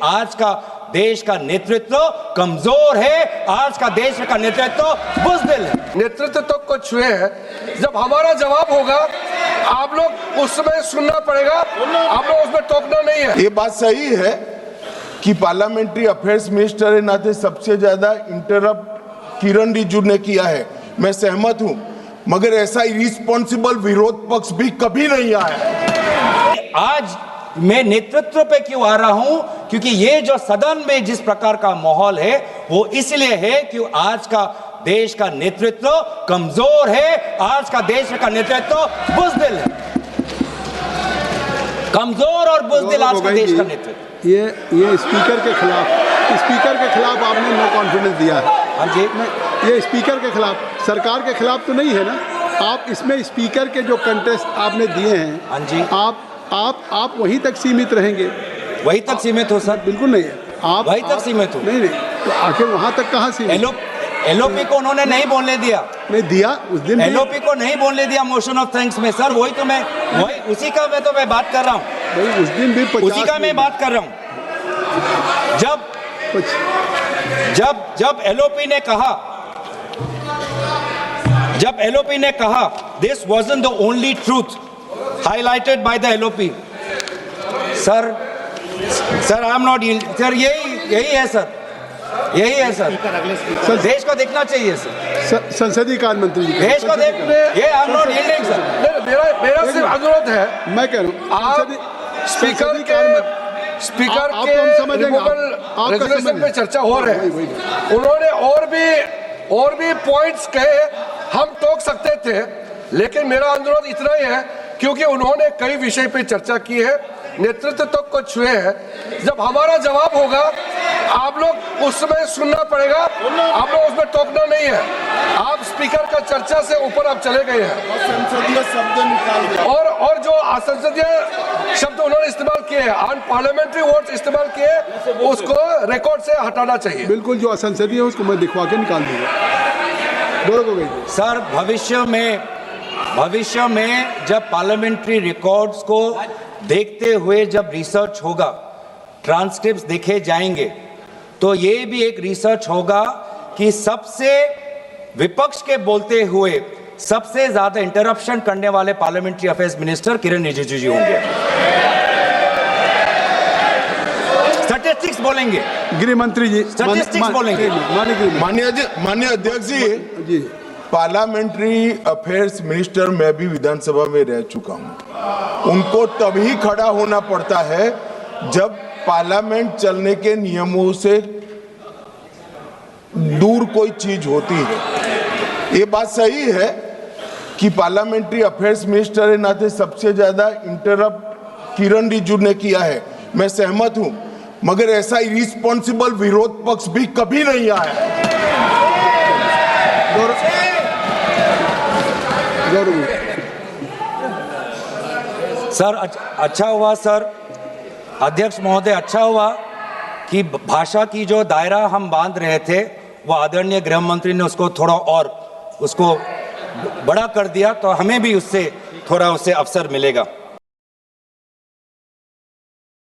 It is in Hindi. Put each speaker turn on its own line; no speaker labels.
आज का देश का नेतृत्व कमजोर है, आज का देश का नेतृत्व बुज़दिल है।
नेतृत्व तो कुछ छुए है, जब हमारा जवाब होगा आप लोग उसमें सुनना पड़ेगा, आप लोग उसमें टोकना नहीं है।
ये बात सही है कि पार्लियामेंट्री अफेयर्स मिनिस्टर के नाते सबसे ज्यादा इंटरप्ट किरण रिजिजू ने किया है, मैं सहमत हूं, मगर ऐसा इरिस्पॉन्सिबल विरोध पक्ष भी कभी नहीं आया।
आज मैं नेतृत्व पे क्यों आ रहा हूं, क्योंकि ये जो सदन में जिस प्रकार का माहौल है वो इसलिए है कि आज का देश का नेतृत्व कमजोर है, आज का देश का नेतृत्व बुज़दिल है, कमजोर और बुज़दिल आज का देश का नेतृत्व।
ये स्पीकर के खिलाफ आपने नो कॉन्फिडेंस दिया है।
हाँ जी,
ये स्पीकर के खिलाफ, सरकार के खिलाफ तो नहीं है ना। आप इसमें स्पीकर के जो कंटेस्ट आपने दिए हैं,
हाँ जी,
आप वहीं तक सीमित रहेंगे।
वहीं तक सीमित हो सर?
बिल्कुल नहीं है, आप
वहीं तक सीमित हो।
नहीं, तो आखिर वहाँ तक कहाँ सीमित?
एलओपी को उन्होंने नहीं बोलने दिया,
नहीं दिया उस दिन।
एलओपी को नहीं बोलने दिया मोशन ऑफ थैंक्स में सर, वही तो मैं उसी का मैं बात कर रहा हूँ
भाई, उस दिन भी
उसी का मैं बात कर रहा हूँ। जब एलओपी ने कहा this wasn't the only truth highlighted by the LOP, sir I am not, sir यही है सर, यही है सर, देश को देखना चाहिए सर,
संसदीय कार्य मंत्री जी
देश को देख, ये I am not yielding sir.
मेरा सिर्फ अनुरोध है,
मैं कह रहा हूँ
आप स्पीकर के रेजोल्यूशन पे चर्चा हो रहे हैं, उन्होंने और भी पॉइंट्स कहे, हम टोक सकते थे, लेकिन मेरा अनुरोध इतना ही है क्योंकि उन्होंने कई विषय पे चर्चा की है, नेतृत्व तो कुछ छुए है, जब हमारा जवाब होगा आप लोग उसमें सुनना पड़ेगा, आप लोग उसमें टोकना नहीं है। आप स्पीकर का चर्चा से ऊपर आप चले गए हैं
संसदीय शब्द निकाल
और जो असंसदीय शब्द उन्होंने इस्तेमाल किए हैं, अनपार्लियामेंट्री वर्ड्स इस्तेमाल किए, उसको रिकॉर्ड से हटाना चाहिए।
बिल्कुल, जो असंसदीय है उसको मैं दिखवा के निकाल दूंगा। बोलो
सर, भविष्य में जब पार्लियामेंट्री रिकॉर्ड्स को देखते हुए जब रिसर्च होगा, ट्रांसक्रिप्ट्स देखे जाएंगे, तो ये भी एक रिसर्च होगा कि सबसे विपक्ष के बोलते हुए सबसे ज्यादा इंटरप्शन करने वाले पार्लियामेंट्री अफेयर्स मिनिस्टर किरण रिजिजू जी होंगे। स्टैटिस्टिक्स बोलेंगे,
गृह मंत्री जी
स्टैटिस्टिक्स बोलेंगे।
माननीय अध्यक्ष जी, पार्लियामेंट्री अफेयर्स मिनिस्टर मैं भी विधानसभा में रह चुका हूं, उनको तभी खड़ा होना पड़ता है जब पार्लियामेंट चलने के नियमों से दूर कोई चीज होती है। ये बात सही है कि पार्लियामेंट्री अफेयर्स मिनिस्टर के नाते सबसे ज्यादा इंटरप्ट किरण रिजिजू ने किया है, मैं सहमत हूं, मगर ऐसा इरिस्पॉन्सिबल विरोध पक्ष भी कभी नहीं आया।
सर अच्छा हुआ सर, अध्यक्ष महोदय, अच्छा हुआ कि भाषा की जो दायरा हम बांध रहे थे वो आदरणीय गृह मंत्री ने उसको थोड़ा और उसको बड़ा कर दिया, तो हमें भी उससे थोड़ा अवसर मिलेगा।